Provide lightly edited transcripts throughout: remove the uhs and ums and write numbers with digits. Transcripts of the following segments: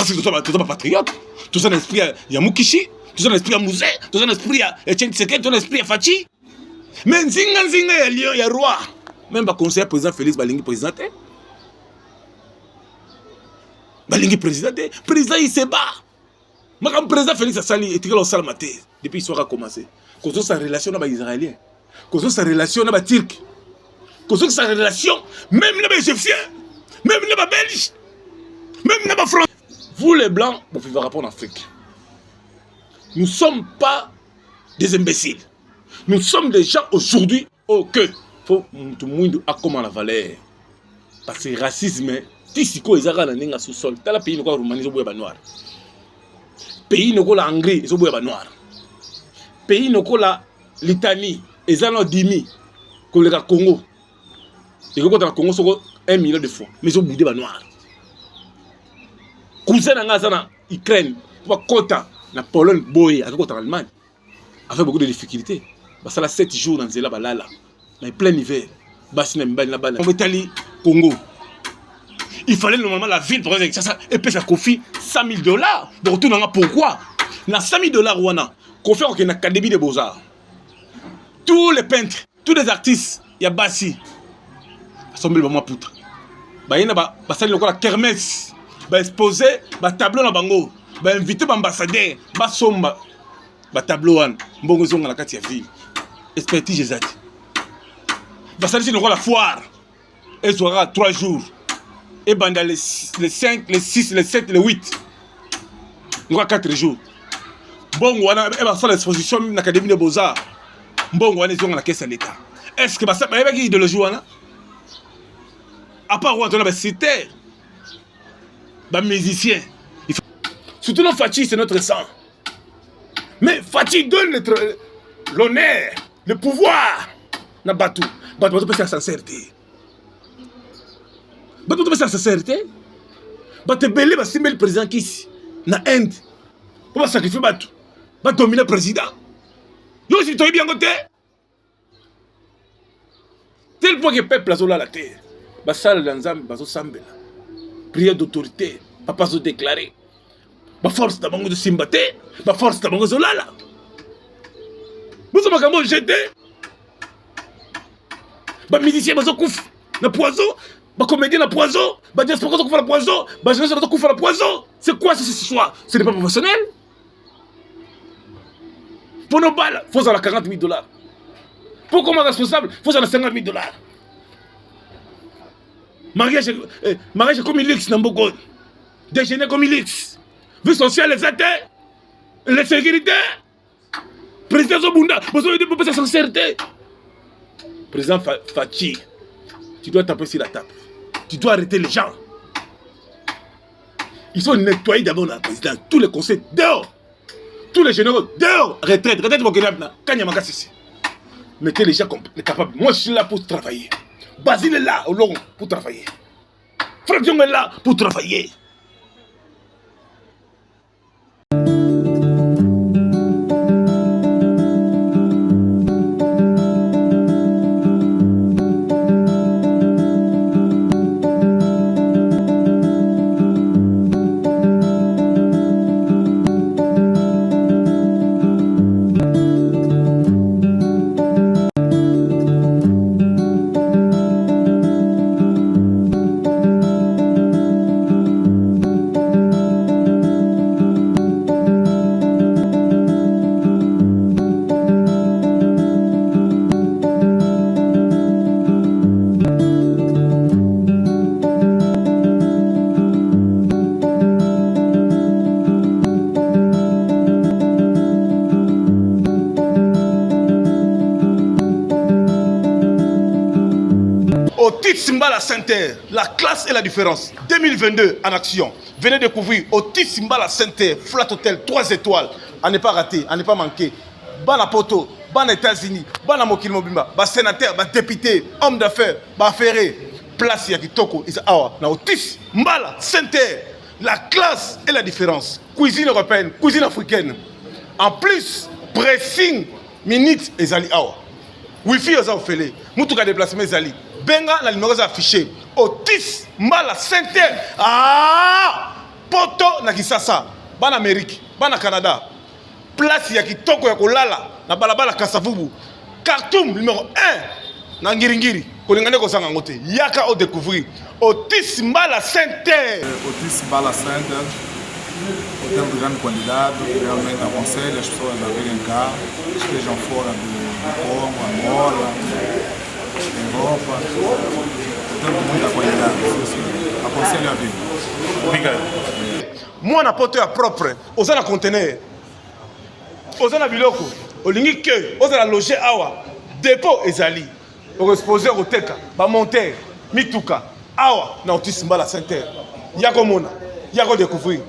Parce que tu es pas patriote. Tu as un esprit à Yamukishi, tu as un esprit à Mouzé, tu as un esprit à Etienne Tshisekedi, tu as un esprit à Fachi. Mais Nzinga, il y a roi. Même le conseiller président Félix Balingi président. Balingi président. Président, il se bat. Mais comme président Félix Assali, il est au maté depuis qu'il a commencé. Quand on sa relation avec les Israéliens, quand on sa relation avec les Turcs, quand on sa relation même avec les Égyptiens, même avec les Belges, même avec les Français. Vous les Blancs, vous pouvez répondre en Afrique. Nous ne sommes pas des imbéciles. Nous sommes des gens aujourd'hui que faut tout le monde a comment la valeur. Parce que le racisme, tisiko ezaka na ninga sous-sol. Dans le pays nous Roumanie ils sont noir. Pays nous la Hongrie ils sont noir. Pays nous la Litanie ils ont 10 000 que le Congo. Et quand le Congo sont 1 million de fois, mais ils sont boudés noir. Cousin na Ukraine, pour Kota, na Pologne, boy, avec en Allemagne, avec beaucoup de difficultés. Parce que là 7 jours dans Zela balala, dans plein hiver, bassine mbani la bana. On veut aller Congo. Il fallait normalement la ville pour ça et puis ça confie $100 000. Donc tout pourquoi? Na $100 000 wana, confie au une académie de beaux-arts. Tous les peintres, tous les artistes, il y a Bassi. Sont bel vraiment poutre. Ba yena ba sali lokola kermesse. Ba exposer ba tableau na bango. Ba inviter ba ambassadeur, ba somba. Ba tableau wan, mbongo zonga na kati ya ville. Expertise ezati. Ba sali lokola foire. Elle sera 3 jours. Et pendant les 5, les 6, les 7, les 8. Nous 4 jours. Bon, on a fait l'exposition dans l'Académie des Beaux-Arts. Bon, on est dans la caisse à l'État. Est-ce que ça va être une idéologie? À part on a des critères, des musiciens. Surtout nos Fachi, c'est notre sang. Mais Fachi donne l'honneur, le pouvoir. Na Batou. Batou peut faire sincérité. Batou peut faire sincérité. Batou belé va simer le président qui ici. Na Inde. Pour sacrifier Batou. Batou dominer le président. Yo si tu es bien côté. Tel point que le peuple a la terre. Basal Lanzam, Bazo Sambela. Prière d'autorité. Papa se déclarer. Ma force d'abord de Simbaté. Ma force d'abord de Zolala. Vous savez comment j'étais? Ma musicien, Bazo Kouf. Na poison. Ma comédien, na poison. Ma diaspora, na la poison. Ma jeunesse, na Kouf, la poison. C'est quoi ce soir? Ce n'est pas professionnel. Pour nos balles, il faut en $40 000. Pour comment responsable, il faut en $50 000. Mariage comme il luxe dans beaucoup. Déjeuner comme il luxe. Vie sociale, les athées, les sécurités. Président Zobunda, vous avez dit pour sa sincérité. Président Fachi, tu dois taper sur la table. Tu dois arrêter les gens. Ils sont nettoyés d'abord dans la présidence. Tous les conseils dehors. Tous les généraux dehors. Retraite pour que Kanyamaka ici. Mettez les gens capables. Moi, je suis là pour travailler. Basile est là au long pour travailler. Fraction est là pour travailler. Simbala Center, la classe et la différence. 2022 en action. Venez découvrir Otis Simbala Center, Flat Hotel, 3 étoiles. À ne pas rater, à ne pas manquer. Bana Poto, Bana États-Unis, Bana Mokil Mobimba, Bas sénateur, Bas député, homme d'affaires, Bas ferré. Place Yakitoko, Isa Awa, na Otis Simbala Center. La classe et la différence. Cuisine européenne, cuisine africaine. En plus, pressing, minutes et Zali Awa. Wi-Fi aux offres. Moutouka déplacement Zali. Benga, la numéro affichée. Otis Mbala Center. Ah! poto na Kisasa bana Amérique bana Canada place ya kitoko ya kolala na balabala Kasavubu Khartoum numéro 1 na Ngiringiri kolingane ko sanga ngote yaka o découvrir Otis Mbala Center. Otis Mbala Center, hotel de grande qualidade, realmente aconselho as pessoas a virem cá, estejam fora do Congo, Angola, Europa, hotel de muita qualidade, aconselho a vir. Obrigado. Moi na poto ya propre, oza na conteneur, oza na biloko, olingi que, oza na loger awa, dépôt ezali, exposer oteka, ba monter, mituka, awa na Otis Mbala Center. Yako mona, yako découvrir.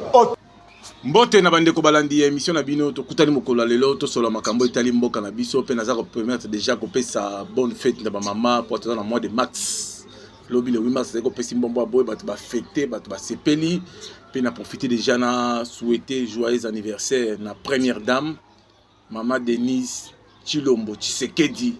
Mbote na bandeko balandi émission na bino to kutani mokolo lelo to solo makambo etali mboka na biso pe naza ko permettre déjà ko pesa bonne fête na ba maman pour dans le mois de mars. Lobi le 8 mars ko pesa mbombo boy batu ba fêter batu ba sepeli pe na profiter déjà na souhaiter joyeux anniversaire na première dame maman Denise Chilombo Tshisekedi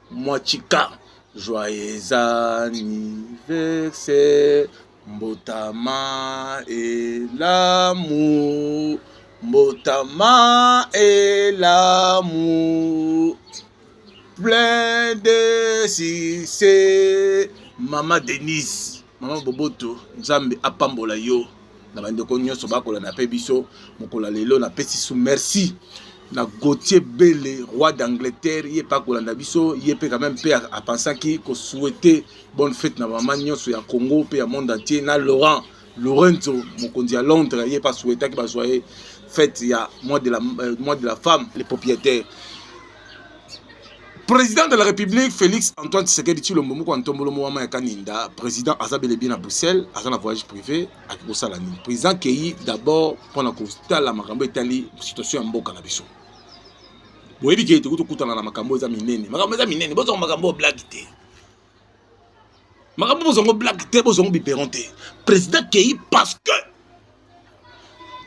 Mwachika. Joyeux anniversaire Mbotama et l'amour, Mbotama et l'amour, plein de succès. Maman Denise, Maman Boboto, Nzambe apambola yo. Na bandeko nyonso bakola na pe biso, mokola lelo na pesi sou merci. Na Gauthier Bele, roi d'Angleterre, il est pas kolanda biso, il est quand même père à penser qui ko souhaiter bonne fête na maman nyonso ya Congo pe ya monde entier na Lorenzo mokondi à Londres, il est pas souhaiter que ba joyeux fête ya mois de la femme, les propriétaires. Président de la République Félix Antoine Tshisekedi Tshilombo moko ntombolo mwama ya Kaninda, président Azabele bien à Bruxelles, aza na voyage privé à kosala nini. Président Kei d'abord pour na kostala makambo etali situation ya mboka na biso. Boyebi ke to kutana na makambo eza minene. Makambo eza minene, bozo makambo blague te. Makambo bozo blague te, bozo biperon te. Président Kei parce que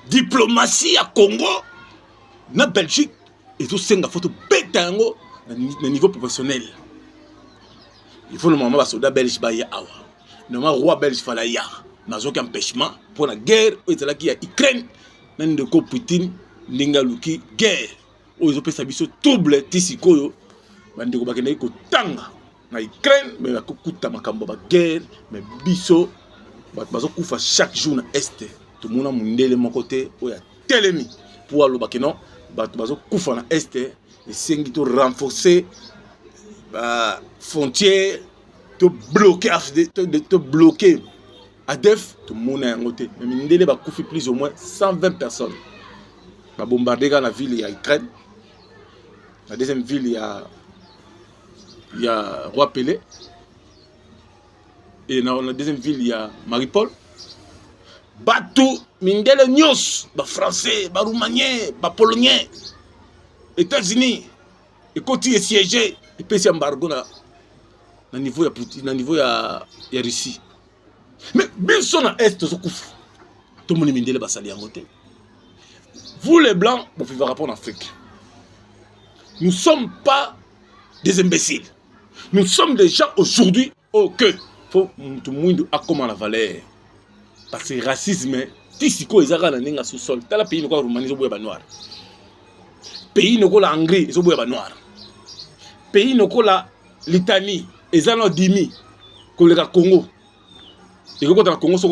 diplomatie à Congo na Belgique et tout senga photo betango na niveau professionnel. Il faut le moment soldat belge ba ya awa. Normalement roi belge fala ya. Nazo ki empêchement pour la guerre où ezala ki ya Ukraine na ndeko Putin ndinga luki guerre. O ezo pesa biso trouble tisikoyo bandeko bakende ko tanga na Ukraine mais bakokuta makambo ba guerre mais biso bazo kufa chaque jour na est. Tout mona mundele mon côté o ya telemi pour alo bakeno bazo kufa na est. Et c'est qui renforcer la frontière, te bloquer à def, tout le monde est en côté. Mais il va couper plus ou moins 120 personnes. Va bombarder dans la ville, il y a Ukraine. La deuxième ville, il y a Roi Pelé. Et dans la deuxième ville, il y a Mariupol. Batou, Mindele Nyos, français, roumanien, polonais. États-Unis, et quand il est siégé, il peut s'embargo na niveau ya Poutine, na niveau ya Russie. Mais bien sûr na est tout le monde mindele basali en côté. Vous les blancs, vous pouvez répondre en Afrique. Nous ne sommes pas des imbéciles. Nous sommes des gens aujourd'hui au que faut tout le monde a comment la valeur. Parce que le racisme, tisiko ezaka na ninga sous sol. Tala pays ko Roumanie zo boya noir. Pays noko la Hongrie, ils sont noirs. Pays noko la Litanie, ils ont dimi. Comme le Congo. Et quand le Congo, c'est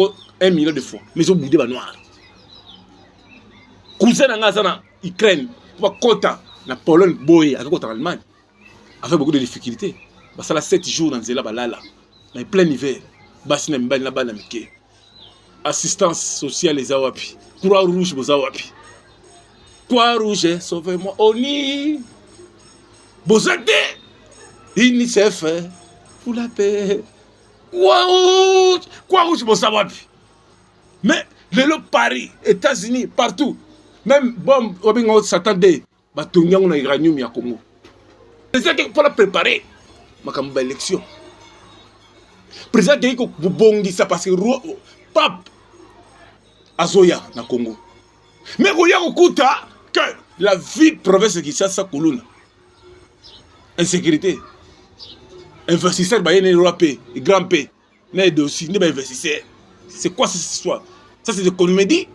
1 million de fois. Mais ils sont noirs. Cousin na Ukraine, pour Kota, na Pologne, boy, avec l'Allemagne, avec beaucoup de difficultés. Ça a 7 jours dans Zela Balala, dans plein hiver. Bassina Mbani la bana mike. Assistance sociale les awapi. Croix-Rouge les awapi. Croix-Rouge, sauvez-moi, Oni. Bozade, UNICEF, pour la paix. Croix-Rouge, bon savoir. Mais, le Paris, États-Unis, partout, même bombe, on s'attendait, on a uranium à Congo. C'est ça qu'il faut la préparer, ma élection. Président qui est bongi, ça passe pape Azoya na Congo. Mais il y a que la vie province qui s'est Koulouna. Insécurité. Investisseur, il y a un grand P. Il y a aussi des investisseurs. C'est quoi cette histoire? Ça, c'est des comédies.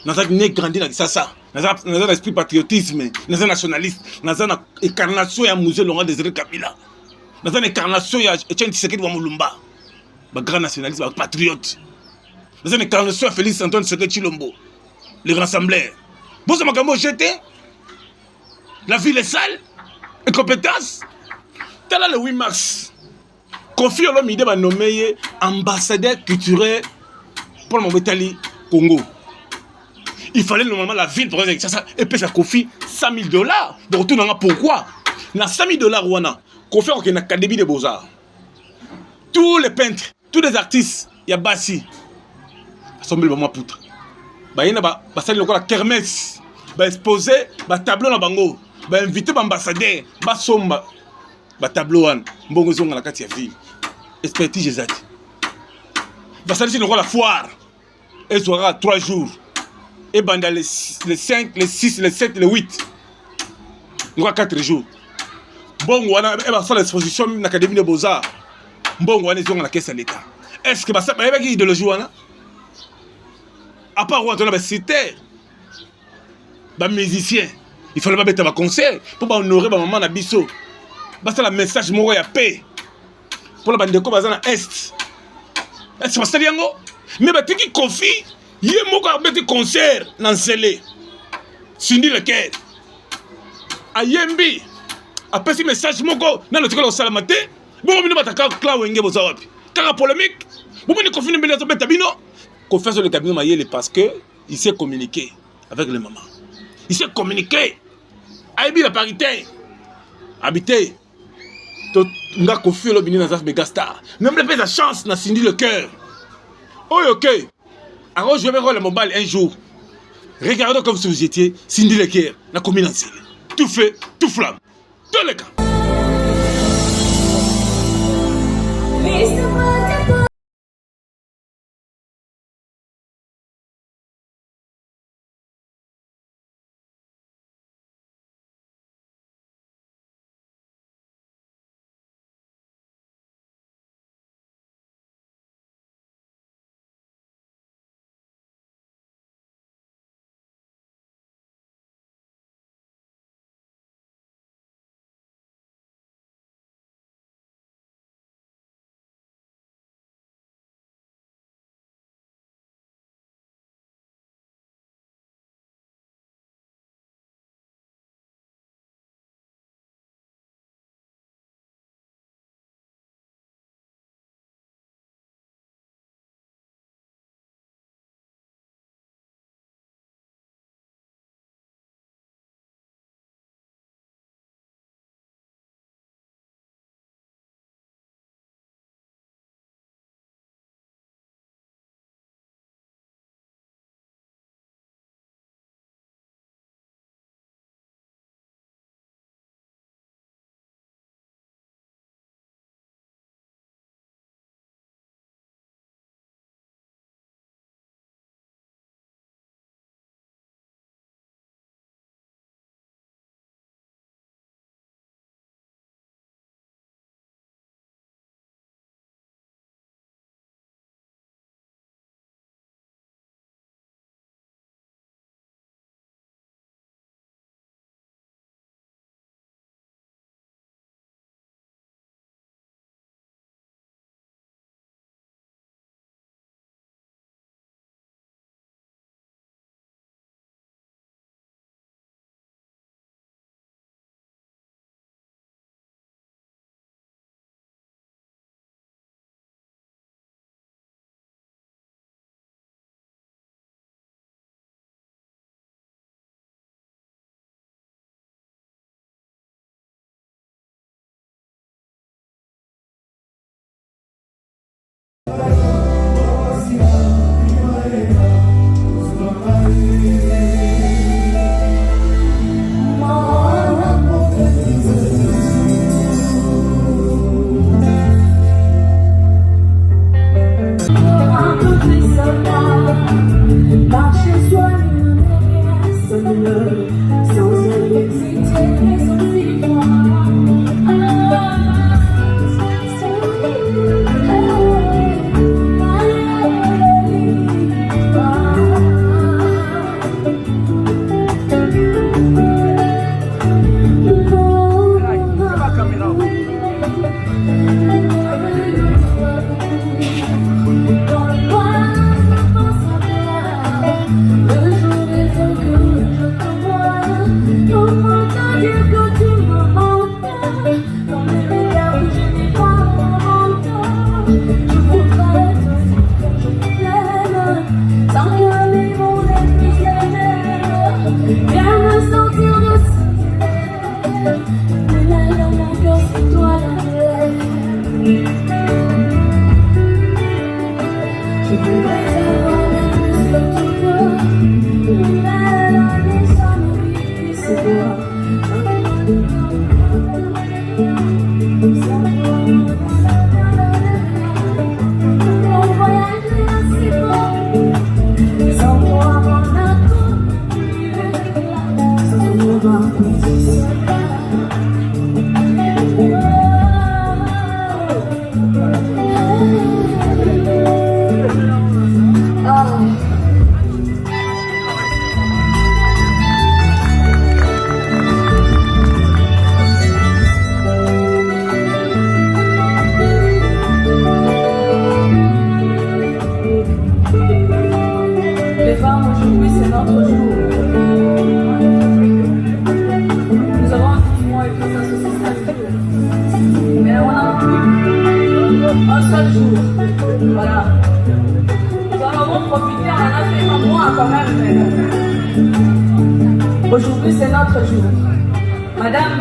naza né grandi na Kisasa, naza na esprit patriotisme, naza nationaliste, naza na incarnation ya Musée Laurent Désiré Kabila, naza na incarnation ya Etienne Tshisekedi wa Mulumba, ba grand nationaliste, ba patriote, naza na incarnation ya Félix Antoine Tshisekedi Tshilombo, le rassembleur. Bosa makambo jeté, la ville est sale, incompétence. Tala le 8 mars, Kofi Olomide va nommer ambassadeur culturel pour mon Italie, Congo. Il fallait normalement la ville pour ça et puis ça Kofi $100 000. De retour dans pourquoi? Na $100 000 wana, Kofi a une académie de beaux-arts. Tous les peintres, tous les artistes, il y a Bassi. Sont mis vraiment poutre. Bah il y a ba sali la kermesse, ba exposer, ba tableau na bango, ba inviter ba ambassadeur, ba somba, ba tableau wan, mbongo zonga la kati ya ville. Expertise exact. Ba sali c'est la foire. Elle sera 3 jours. Et pendant les 5, les 6, les 7, les 8, il y aura 4 jours. Bon, on va faire l'exposition dans l'Académie des Beaux-Arts. Bon, on est dans la caisse à l'État. Est-ce que ça va être une idéologie? À part on a des critères, des musiciens, il fallait pas mettre un concert pour honorer maman na biso. Basta la message moko ya paix. Pour la bande de Kobazana Est. Est-ce que ça yango? Mais ba tiki Kofi. Il y a un concert dans le Sélé. Cindy le Caire. A Yembi. Après ce message, dans le truc de Salamate. Bon, on va attaquer Clawenge Bozawapi. Car polémique. Bon, on est confiné dans le tabino. Confesse le cabinet Mayele parce qu'il sait communiquer avec les mamans. Il sait communiquer. Aïbi la parité. Habité. On a confié le bini dans un mégastar. Même pas la chance dans Cindy le Caire. Oh, ok. Alors je vais voir le mobile un jour. Regardons comme si vous étiez Cindy Leker, la commune en Sélé. Tout fait, tout flamme. Dans les cas. seul jour. Voilà. Nous allons profiter en un mois quand même. Aujourd'hui, c'est notre jour. Madame,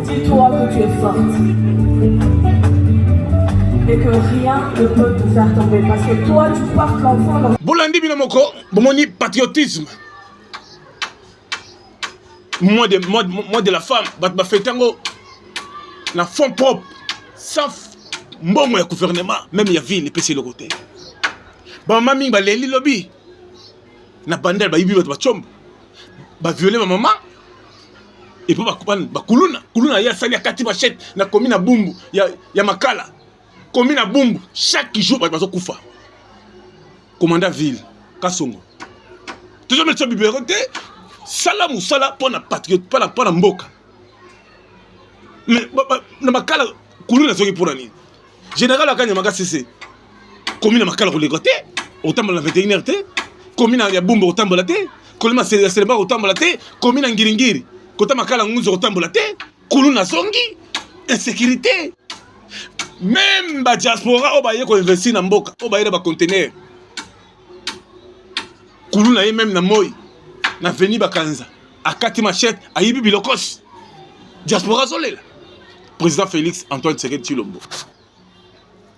dis-toi que tu es forte. Et que rien ne peut te faire tomber. Parce que toi, tu portes l'enfant dans... Bolandi Binomoko, bomoni patriotisme. Moi de la femme, bat faitango na fond propre, sans mbongo ya gouvernement, même ya ville, pesi le côté. Ba mami ba leli lobby. Na bandel ba yibi ba chombo. Ba violer ma maman. Et puis ba kuluna ya sali akati machette na komi na bumbu ya makala. Komi na bumbu chaque jour ba bazo kufa. Commandant ville Kasongo. Toujours mettre biberoté. Sala musala pour la patriote, pour la mboka. Mais na makala kuluna soki pour ani. Général akanya maka cc. Komi na makala ko legoté, autant la 21h té, komi na ya bumbu autant la té, komi na célébrer autant la té, komi na ngiringiri, kota makala nguzo autant la té, kuluna songi, insécurité. Même ba diaspora obaye ko investir na mboka, obaye ba conteneur. Kuluna ye même na moi. Na veni bakanza akati machette ayibi bilokos diaspora zolela président Félix Antoine Tshisekedi Tshilombo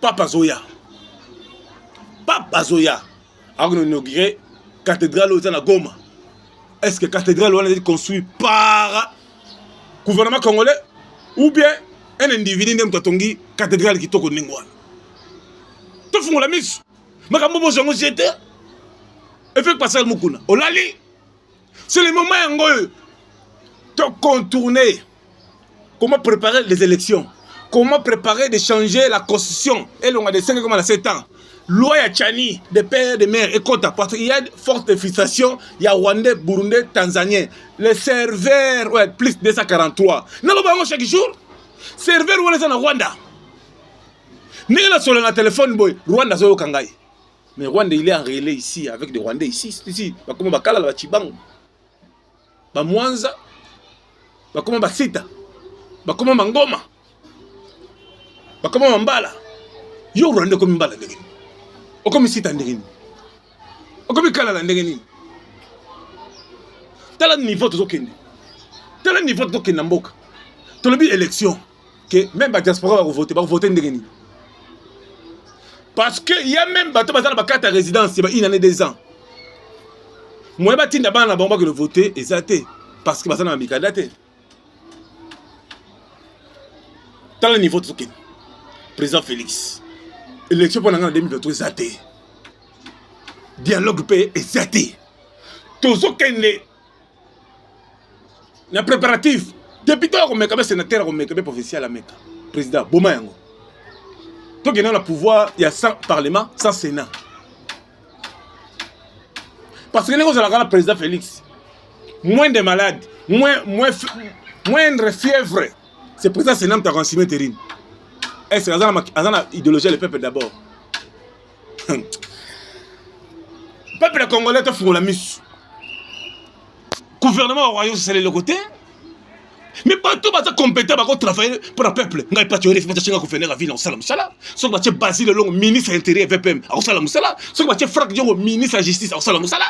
Papa Zoya a inauguré cathédrale au na Goma. Est-ce que cathédrale on a été construite par gouvernement congolais ou bien un individu ndem tatongi cathédrale kitoko ningwana to fungola misu makambo bozongo jete effet passer mukuna olali. C'est le moment de contourner. Comment préparer les élections. Comment préparer de changer la constitution. Et l'on a des 5 comme à 7 ans. Loi ya Tchani, des pères, des mères et quota. Parce qu'il y a une forte frustration. Il y a Rwandais, Burundais, Tanzaniens. Les serveurs, ouais, plus de 243. Nous avons chaque jour. Serveurs, on est en Rwanda. Nous avons sur le téléphone, boy. Rwanda, c'est au Kangai. Mais Rwanda, il est en relais ici, avec des Rwandais ici. Ici. Comme Bakala, la Chibango. Ba Mwanza, ba koma Basita, ba koma Mangoma, ba koma Mambala. Yo Rwanda komi Mbala ndengeni. Okomi Sita ndengeni. Okomi Kalala ndengeni. Tala niveau tozokende. Tala niveau tozokende mboka. Tolobi élection que même ba diaspora va voter ndengeni. Parce que il y a même bato bazana ba carte résidence, ba une année 2 ans. Moi, je vais vous voter exacté parce que je vais vous voter. Dans le niveau de président Félix, l'élection pour l'année 2023 exacté. Dialogue paix exacté. Tout ce qui est le préparatif. Député, on met sénateur, on met provincial à Meka. Président, Bomayango. Donc, il y a le pouvoir, il y a 100 parlements, 100 sénat. Parce que nous avons le président Félix, moins de malades, moindre fièvre, c'est président Sénat qui a renseigné terrine. Est-ce que l'idéologie du peuple d'abord? Le peuple congolais te fout la mise. Le gouvernement royal, c'est le côté. Mais pas tout le monde compétent pour travailler pour le peuple. Il n'y a pas de référence à la ville en Salam Sala. Ce qui est Basile Long, ministre intérieur VPM en Salam Sala. Ce qui est Franck Dion, ministre de la Justice en Salam Sala.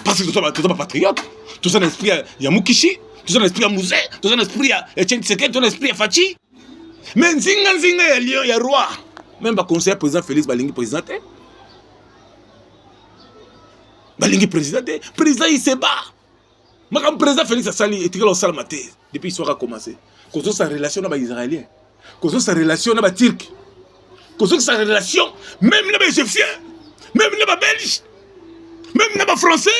Parce que tu n'es pas patriote. Tu as un esprit à Yamukishi, tu as un esprit à Mouzé, tu as un esprit à Etienne Tshisekedi, tu as un esprit à Fachi. Mais Nzinga, il y a roi. Même le conseiller président Félix Balingi présenté. Balingi présidenté, président il se bat. Le président Félix Assali est au Salamate depuis qu'il a commencé. Cause de sa relation avec les Israéliens, cause de sa relation avec les Turcs, cause de sa relation même avec les Égyptiens, même avec les Belges, même avec les Français.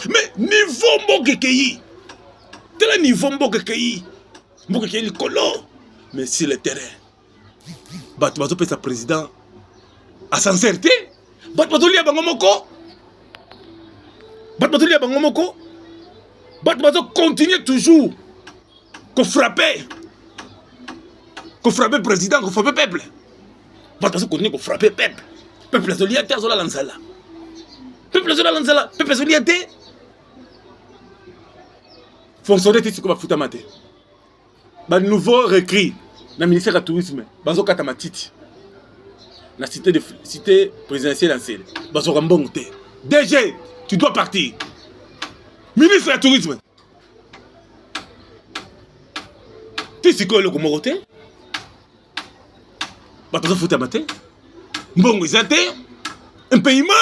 Mais niveau Mbokekei, tel niveau Mbokekei, Mbokekei le colo, mais sur le terrain, Batoubazo peut être président à sincérité, Batoubazo lié à Bangomoko. Batoubazo continue toujours qu'on frapper le président, qu'on frapper le peuple. Batoubazo continue qu'on frapper le peuple. Peuple solidarité, Zola Lanzala. Peuple Zola Lanzala, peuple solidarité. fonctionnaire tisi ko bafuta mate. Ba nouveau recrit na ministère du tourisme bazo kata matiti. La cité présidentielle ancienne. Bazo rambongo te. DG, tu dois partir. Ministre du tourisme. Tisi ko le komorote. Bazo futa mate. Mbongo izate. Un paiement,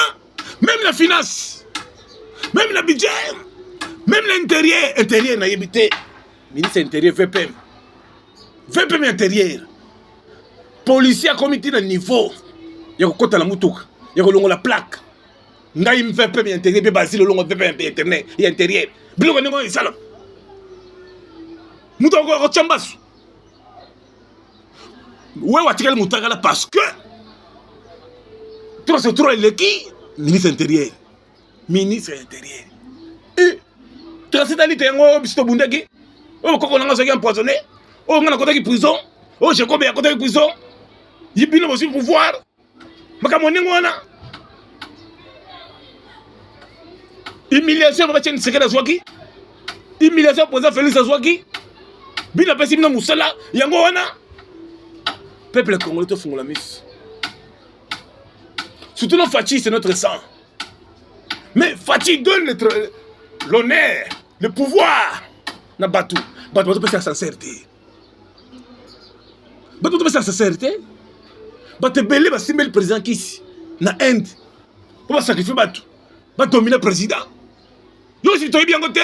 même la finance, même le budget, même l'intérieur. Intérieur, n'a habité. Ministre intérieur, VPM. VPM intérieur. Policier a commis un niveau. Il y a un la moutouka. Il y a la plaque. Il y a un VPM intérieur. Il y a un VPM internet. Il y a un intérieur. Il y a un salon. Il y a un chambas. Oui, il y a un parce que c'est trop l'équipe. Ministre intérieur. Ministre intérieur. Et transit à l'ité, bisto bundagi. Oh, quand on a empoisonné. Oh, on a côté prison. Oh, j'ai combien à côté de prison. Il y a aussi pouvoir. Makamoningwana. Humiliation pour Etienne Sekeda Zouaki. Humiliation pour Félix Zouaki. Bina Pessimna Moussala. Yango wana. Peuple congolais te font la mise. Surtout nos Fatih, c'est notre sang. Mais Fatih donne l'honneur, le pouvoir. Na Batou. Batou peut faire sincérité. Batou peut faire sincérité. Batou belé, bah si le président qui ici. Na Inde. On va sacrifier Batou. Batou dominer le président. Yo si tu es bien côté.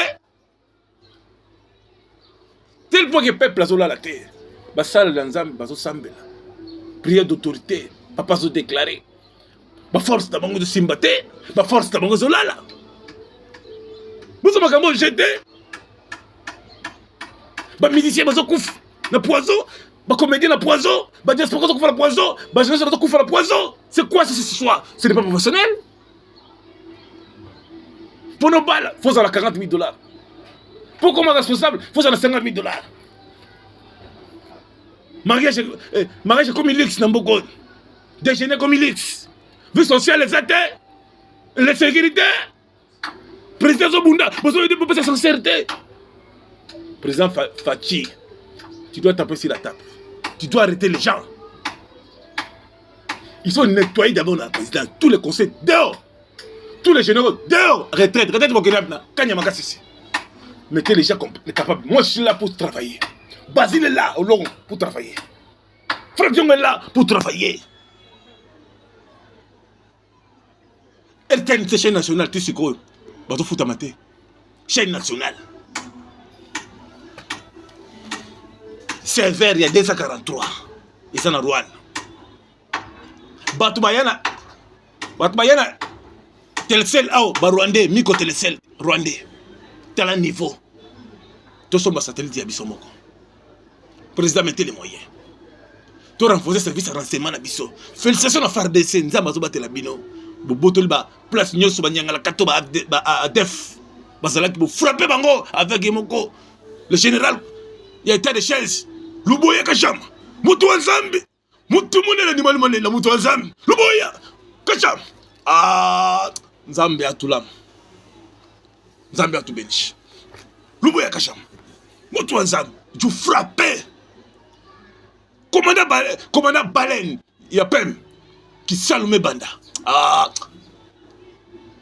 Tel point que le peuple a zola la terre. Bah ça l'ensemble, bah zo sambela. Prière d'autorité. Papa zo déclaré. Ma force de bango de Simbate, ma force de bango Zolala. Vous avez comment jeté? Ma musicien, ma zokouf, na poison, ma comédien, na poison, ma diaspora, na poison, ma jeunesse, na kouf, na poison. C'est quoi ce soir? Ce n'est pas professionnel? Pour nos balles, il faut avoir 40 000 $. Pour comment responsable, il faut avoir 50 000 $. Mariage comme il luxe, Nambogon. Déjeuner comme il luxe. Vie sociale, les athées, les sécurités, président Zobunda, besoin de sa sincérité. Président Fatih, tu dois taper sur la table. Tu dois arrêter les gens. Ils sont nettoyés d'abord dans le président. Tous les conseils dehors. Tous les généraux dehors. Retraite, Kanyamaka ici. Mettez les gens capables. Moi je suis là pour travailler. Basile est là au long pour travailler. Frère Dion est là pour travailler. RTN, c'est chaîne nationale, tu sais quoi? Bateau foot à mater. Chaîne nationale. Serveur, il y a 243. Ils sont en Rwanda. Bateau Bayana. Telecel, Rwandais, Miko Telecel, Rwandais. Tel un niveau. Tous sont satellites à Bissomoko. Président, mettez les moyens. Tout renforcer le service de renseignement à Bisso. Félicitations à FARDC, Nzamazo Batelabino. Botolba place nyoso banyanga la kato ba def bazala ki frapper bango avec Moko le général il y a état de chaise luboya kasham mutu nzambe mutu munene animal monene mutu nzambe luboya kasham nzambe atulam nzambe atubenish luboya kasham mutu nzambe tu frapper commandant Baleine il y a Pem qui salume banda.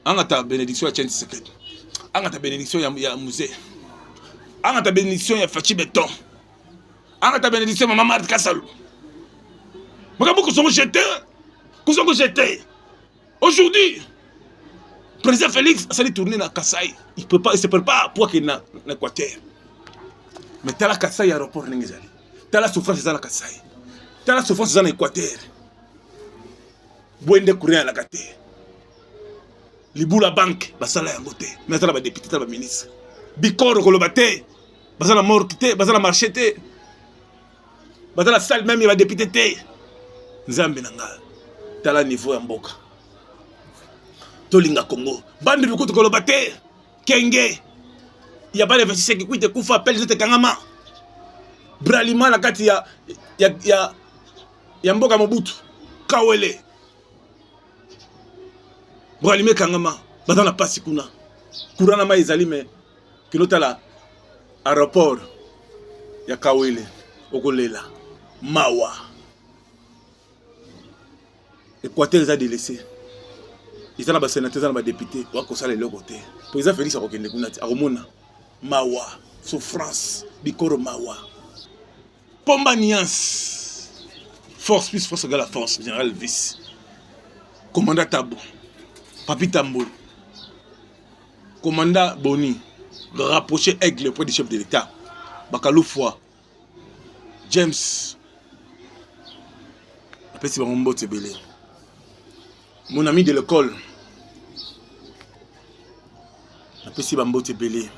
Angata bénédiction à Tchène Seked. Angata bénédiction à musée. Angata bénédiction à Fachi Béton. Angata bénédiction à Maman Kassalou. Regarde beaucoup sont jetés. Aujourd'hui, le président Félix a sali tourner dans Kassai. Il se prépare pour qu'il y ait un Équateur. Mais t'as la Kassai aéroport Ningizali. T'as la souffrance dans la Kassai. T'as la souffrance dans l'Équateur. Boende courir à la gâte. Libou la banque, basala yangote. Maintenant, les députés, les ministres. Bikoro, kolobate. Basala mort, basala marché. Basala salle même, il va député. Nzambe nanga. Tala niveau yamboka. Tolinga Congo. Bande de koto kolobate. Kenge. Il n'y a pas d'investisseur qui kuite kufa appelle zete kangama. Bralima la kati ya mboka Mobutu. Kawele. Bralime kangama. Bazana pasi kuna. Kurana ma ezali me. Kilota la. aéroport ya Kawele okolela mawa Équateur les a délaissés. Ils ont sénateur, ils ont député, ils ont le côté. Président Félix a reconnu Aromona, Mawa, souffrance, Bikoro Mawa. Pomba Niance, force plus force égale la force, général Vice. Commandant Tabou, Papi Tamboul, Commandant Boni, rapproché Aigle auprès du chef de l'État, Bakalou Foy, James, après c'est Bambo Tebele. Mon ami de l'école, après c'est Bambo Tebele,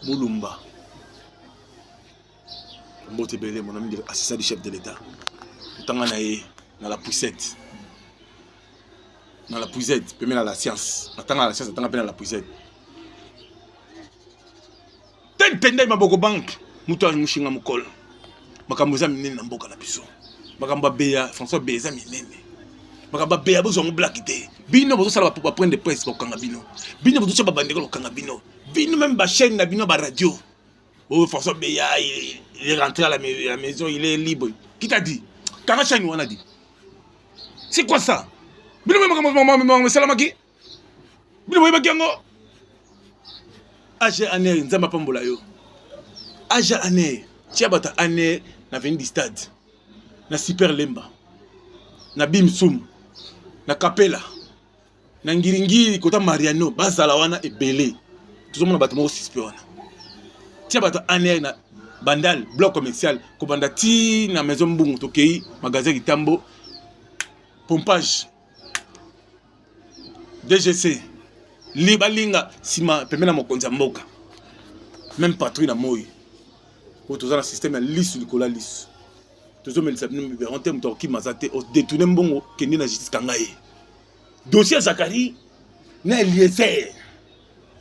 Moulumba, Bambo Tebele, mon ami de l'assistant du chef de l'État. Tant qu'on a dans la poussette. Dans la poussette, puis dans la science. Tant dans la science, tant dans la poussette. Tendai ma boko bank, muto mushinga mukol. Makamboza minene na mboka na biso. Makamba beya, François Beza minene. Makamba beya bozo ngo black té. Bino bozo sala ba prendre de presse ko kanga bino. Bino bozo chaba bandeko ko kanga bino. Bino même ba chaîne na bino ba radio. Oh François Beya il est rentré à la maison, il est libre. Qui t'a dit? Kanga chaîne on a dit. C'est quoi ça? Bino même salamaki. Bino boyeba kiango. Age année nzamba pambola yo. Age année, tiabata année na veni du stade. Na Super Lemba. Na Bimsum. Na Kapela. Na Ngiringiri kota Mariano, bazala wana ebele. Tuzomona bato moko suspect wana. Tiabata année na Bandal, bloc commercial, ko banda ti na maison Mbungu tokei, magasin Kitambo. Pompage. DGC. Libalinga sima pemena mokonza mboka. Même patrouille na moi. Pour tout ça le système est lisse sur le lisse. Tout ça mais en termes de qui mazate au détourner mbongo kendi na justice kangaye. Dossier Zakari na Eliezer.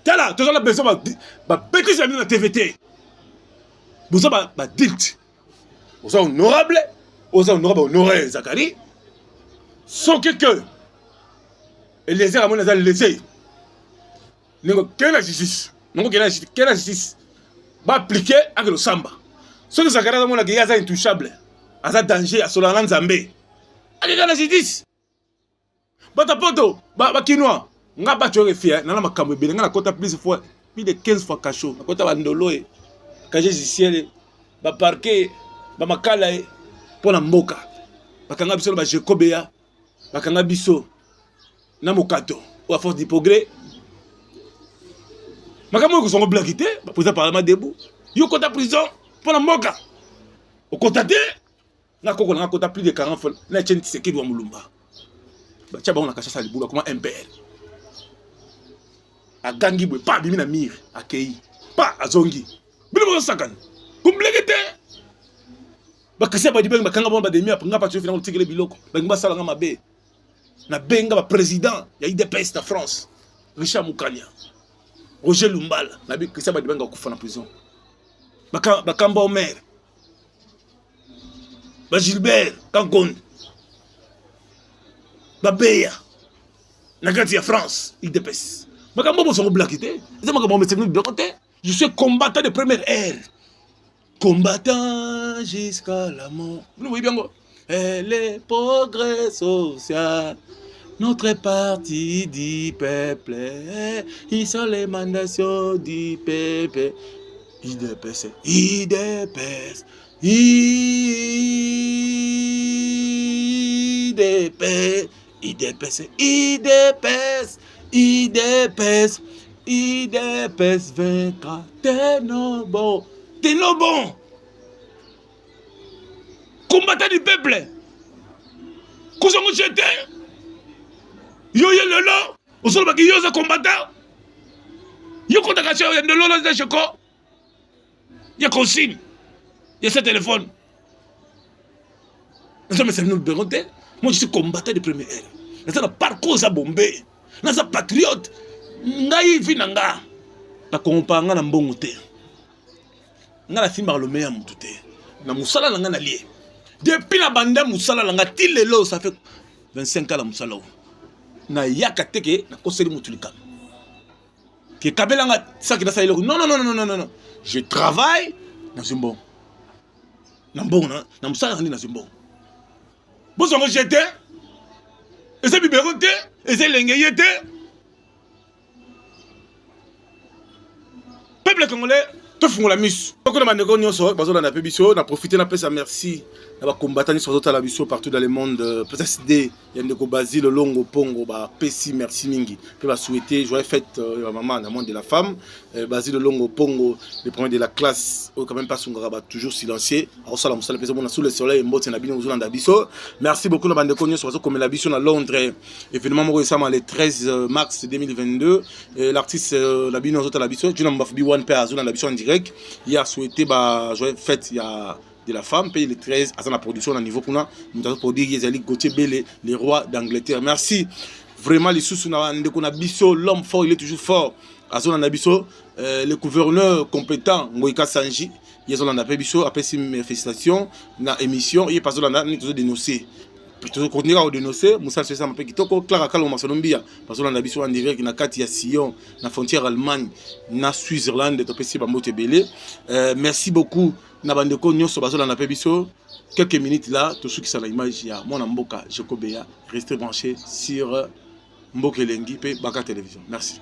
Tala, tout ça la besoin ba petit ami na TVT. Vous ba dict. Vous honorable, vous honorable honoré Zakari. Sans que Eliezer a mon azal laissé. Nengo quelle la justice? Nengo quelle la justice? Va appliquer avec le samba. Ce que Zakara mon qui est intouchable, à danger à Solanan Zambé. Avec la justice. Batapoto, ba kinois. Nga ba tu refia, na ma kambe nga na kota plus de 15 fois cachot. Na kota bandolo e. Kaje judiciaire ba parquet ba makala e pour na mboka. Bakanga biso ba Jekobeya, bakanga biso na mokato. Ou à force du progrès. Makambo ko songo blaquité, ba président parlement debout. Yo kota prison pour la mboka. Au contaté, na koko na kota plus de 40 fois na Etienne Tshisekedi wa Mulumba. Ba tchaba on a caché ça le boulot comment MPR. A gangi boy pas bimi na mire, akei. Pas azongi. Bino bo sakan. Kum blaquité. Ba kese ba dibeng ba kanga bon ba demi après nga pa tu final tigre biloko. Ba ngba sala nga mabe. Na benga ba président ya IDPS de France. Richard Moukania. Roger Lumbala, nabi Christian Badibenga kufa na prison. Bakamba Omer. Ba Gilbert Kangon. Ba Beya. Na kati ya France, IDPS. Bakamba bo songo blaquité. C'est moi qui me de côté. Je suis combattant de première ère. Combattant jusqu'à la mort. Vous voyez bien quoi? Et les progrès sociaux. Notre parti du peuple, ils sont les mandations du peuple. IDPS, IDPS, IDPS, IDPS, IDPS, IDPS, IDPS 24. T'es non bon, t'es non bon. Combattant du peuple. Kouzongo jeté. Yo lolo, au sol baki yo za combattant. Yo konta kache yo de lolo za cheko. Ya consigne. Ya ce téléphone. Nous sommes nous beroté. Moi je suis combattant de première ère. Nous sommes parcours za bombé. Nous sommes patriote. Ngai vinanga. Ta kompanga na mbongo te. Nga la simba lo meya mutu te. Na musala nga na lié. Depuis la bande musala nga til lelo ça fait 25 ans la musala. Na yaka teke na koseli mutulika que kabelanga ça qui dans ça non, je travaille dans un bon na musala ngani dans un bon bozongo j'étais et c'est bibero te et c'est lengeye te peuple congolais tout fungola misu beaucoup de bandeko nyonso bazola na pe biso na profiter na pesa merci na ba combattants sur la biso partout dans le monde PSD yandeko Basile Longo Pongo ba pesi merci mingi pe ba souhaiter joyeux fête maman dans le monde de la femme Basile Longo Pongo le premier de la classe quand même pas sungara ba toujours silencieux au sala musala pesa mona sous le soleil mbote na bino uzolanda biso merci beaucoup na bandeko nyonso bazo comme la biso na Londres événement moko esama le 13 mars 2022 l'artiste la bino uzota la biso juna mbafubi one pair azona la biso en direct il a souhaité bah joyeux fête il y a de la femme paye le 13 à la production à niveau qu'on a nous avons produit Yezali Gauthier Bélé les rois d'Angleterre merci vraiment les sous na ndeko na biso l'homme fort il est toujours fort azona na biso le gouverneur compétent Ngoïka Sanji yezona na biso après ces manifestations na émission il passe là na toujours dénoncer plutôt continuer à dénoncer Moussa c'est ça m'a kitoko Clara Kalo Masolombia parce que na biso en direct na kati ya Sion na frontière Allemagne na Switzerland to pesi ba mote belé merci beaucoup na bandeko nyonso bazola na biso quelques minutes là tout ce qui ça la image ya mon mboka Jacob Beya restez branchés sur Mboka Elengi pe Baka Télévision merci.